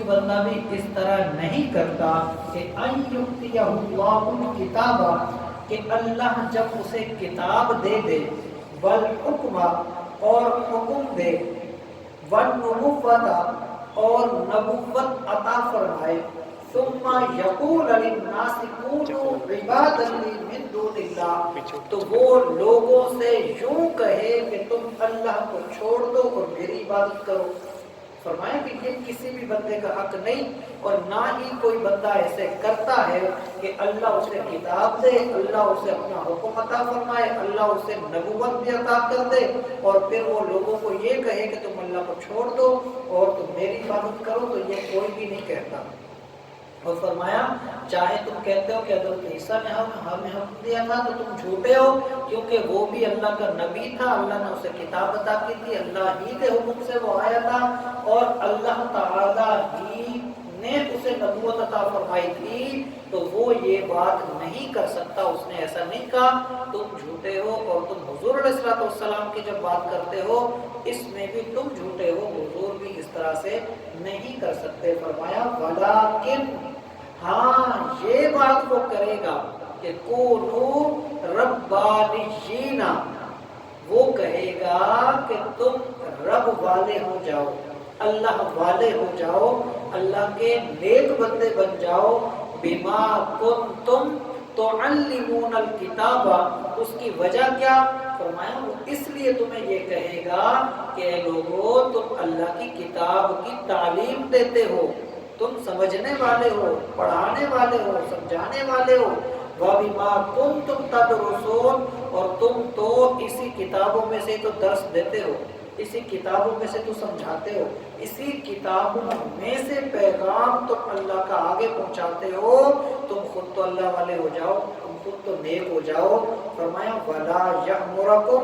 بندہ بھی اس طرح نہیں کرتا کہ ان یؤتیہ اللہ الکتاب، کہ اللہ جب اسے کتاب دے دے، والحکم اور حکم دے، والنبوۃ اور نبوت عطا فرمائے، ثم یقول للناس کونوا عبادا لی من دون اللہ، تو وہ لوگوں سے یوں کہے کہ تم اللہ کو چھوڑ دو اور میری عبادت کرو۔ فرمایا کہ یہ کسی بھی بندے کا حق نہیں، اور نہ ہی کوئی بندہ ایسے کرتا ہے کہ اللہ اسے کتاب دے، اللہ اسے اپنا حکم عطا فرمائے، اللہ اسے نبوت بھی عطا کر دے، اور پھر وہ لوگوں کو یہ کہے کہ تم اللہ کو چھوڑ دو اور تم میری عبادت کرو، تو یہ کوئی بھی نہیں کہتا۔ اور فرمایا چاہے تم کہتے ہو کہ حضرت عیسیٰ نے ہمیں حکم دیا تھا تو تم جھوٹے ہو، کیونکہ وہ بھی اللہ کا نبی تھا، اللہ نے اسے کتاب عطا کی تھی، اللہ ہی کے حکم سے وہ آیا تھا، اور اللہ تعالیٰ ہی نے اسے نبوت عطا فرمائی تھی، تو وہ یہ بات نہیں کر سکتا، اس نے ایسا نہیں کہا، تم جھوٹے ہو۔ اور تم حضور علیہ السلام کی جب بات کرتے ہو اس میں بھی تم جھوٹے ہو، حضور بھی اس طرح سے نہیں کر سکتے۔ فرمایا ولیکن، ہاں یہ بات وہ کرے گا کہ کونوا ربانیین، وہ کہے گا کہ تم رب والے ہو جاؤ، اللہ والے ہو جاؤ، اللہ کے نیک بندے بن جاؤ، بما کنتم تعلمون الکتاب، اس کی وجہ کیا؟ فرمایا وہ اس لیے تمہیں یہ کہے گا کہ اے لوگو تم اللہ کی کتاب کی تعلیم دیتے ہو، تم سمجھنے والے ہو، پڑھانے والے ہو، سمجھانے والے ہو، وَبِمَا كُنْتُمْ تَدْرُسُونَ، اور تم تو اسی کتابوں میں سے تو درس دیتے ہو، اسی کتابوں میں سے تو سمجھاتے ہو، اسی کتابوں میں سے پیغام تم اللہ کا آگے پہنچاتے ہو، تم خود تو اللہ والے ہو جاؤ، تم خود تو نیک ہو جاؤ۔ فرمایا وَلَا يَأْمُرَكُمْ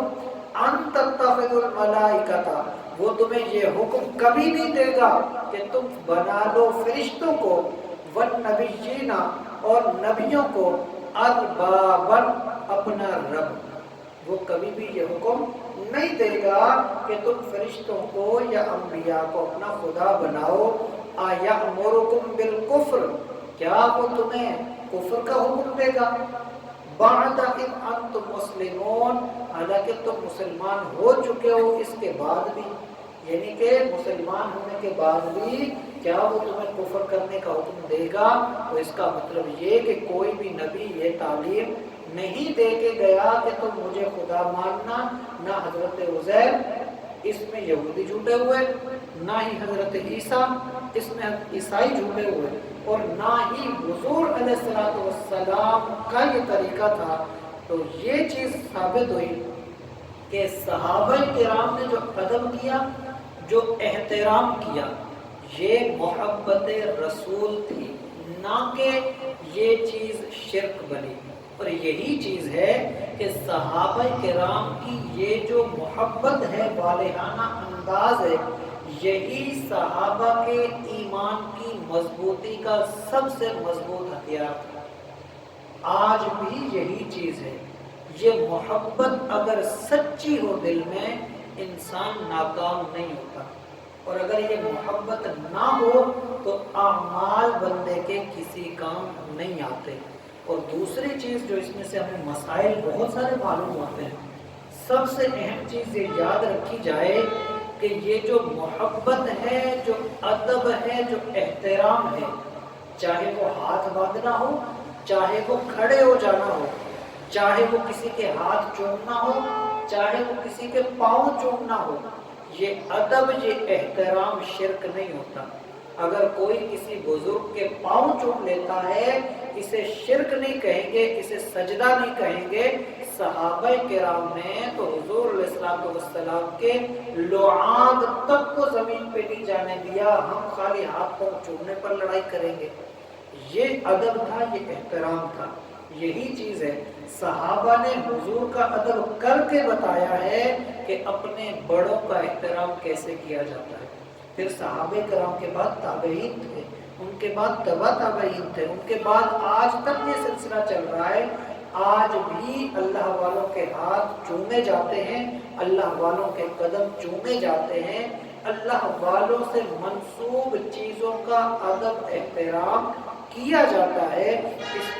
أَن تَتَّخِذُوا الْمَلَائِكَةَ، وہ تمہیں یہ حکم کبھی نہیں دے گا کہ تم بنا لو فرشتوں کو، والنبیین اور نبیوں کو، اربابا اپنا رب، وہ کبھی بھی یہ حکم نہیں دے گا کہ تم فرشتوں کو یا انبیاء کو اپنا خدا بناؤ۔ آیأمرکم بالکفر، کیا وہ تمہیں کفر کا حکم دے گا؟ بعد اذ انتم مسلمون، حالانکہ تم مسلمان ہو چکے ہو اس کے بعد بھی، یعنی کہ مسلمان ہونے کے بعد بھی کیا وہ تمہیں کفر کرنے کا حکم دے گا؟ تو اس کا مطلب یہ کہ کوئی بھی نبی یہ تعلیم نہیں دے کے گیا کہ تم مجھے خدا ماننا، نہ حضرت عزیر، اس میں یہودی جھوٹے ہوئے، نہ ہی حضرت عیسیٰ، اس میں عیسائی جھوٹے ہوئے، اور نہ ہی حضور علیہ السلام کا یہ طریقہ تھا۔ تو یہ چیز ثابت ہوئی کہ صحابہ کرام نے جو ادب کیا، جو احترام کیا، یہ محبت رسول تھی، نہ کہ یہ چیز شرک بنی۔ اور یہی چیز ہے کہ صحابہ کرام کی یہ جو محبت ہے، والہانہ انداز ہے، یہی صحابہ کے ایمان کی مضبوطی کا سب سے مضبوط ہتھیار تھا۔ آج بھی یہی چیز ہے، یہ محبت اگر سچی ہو دل میں، انسان ناکام نہیں ہوتا، اور اگر یہ محبت نہ ہو تو اعمال بندے کے کسی کام نہیں آتے۔ اور دوسری چیز جو اس میں سے ہمیں مسائل بہت سارے معلوم ہوتے ہیں، سب سے اہم چیز یہ یاد رکھی جائے کہ یہ جو محبت ہے، جو ادب ہے، جو احترام ہے، چاہے وہ ہاتھ باندھنا ہو، چاہے وہ کھڑے ہو جانا ہو، چاہے وہ کسی کے ہاتھ چومنا ہو، چاہے وہ کسی کے پاؤں چومنا ہو، یہ ادب، یہ احترام شرک نہیں ہوتا۔ اگر کوئی کسی بزرگ کے پاؤں چوم لیتا ہے، اسے شرک نہیں کہیں گے، اسے سجدہ نہیں کہیں گے۔ صحابہ کرام نے تو حضور علیہ السلام کے لعاب تک کو زمین پہ نہیں جانے دیا، ہم خالی ہاتھ پاؤں چومنے پر لڑائی کریں گے۔ یہ ادب تھا، یہ احترام تھا۔ یہی چیز ہے، صحابہ نے حضور کا ادب کر کے بتایا ہے کہ اپنے بڑوں کا احترام کیسے کیا جاتا ہے۔ پھر صحابہ کرام کے بعد تابعین تھے، ان کے بعد تبع تابعین تھے، ان کے بعد آج تک یہ سلسلہ چل رہا ہے۔ آج بھی اللہ والوں کے ہاتھ چومے جاتے ہیں، اللہ والوں کے قدم چومے جاتے ہیں، اللہ والوں سے منسوب چیزوں کا ادب احترام کیا جاتا ہے، اس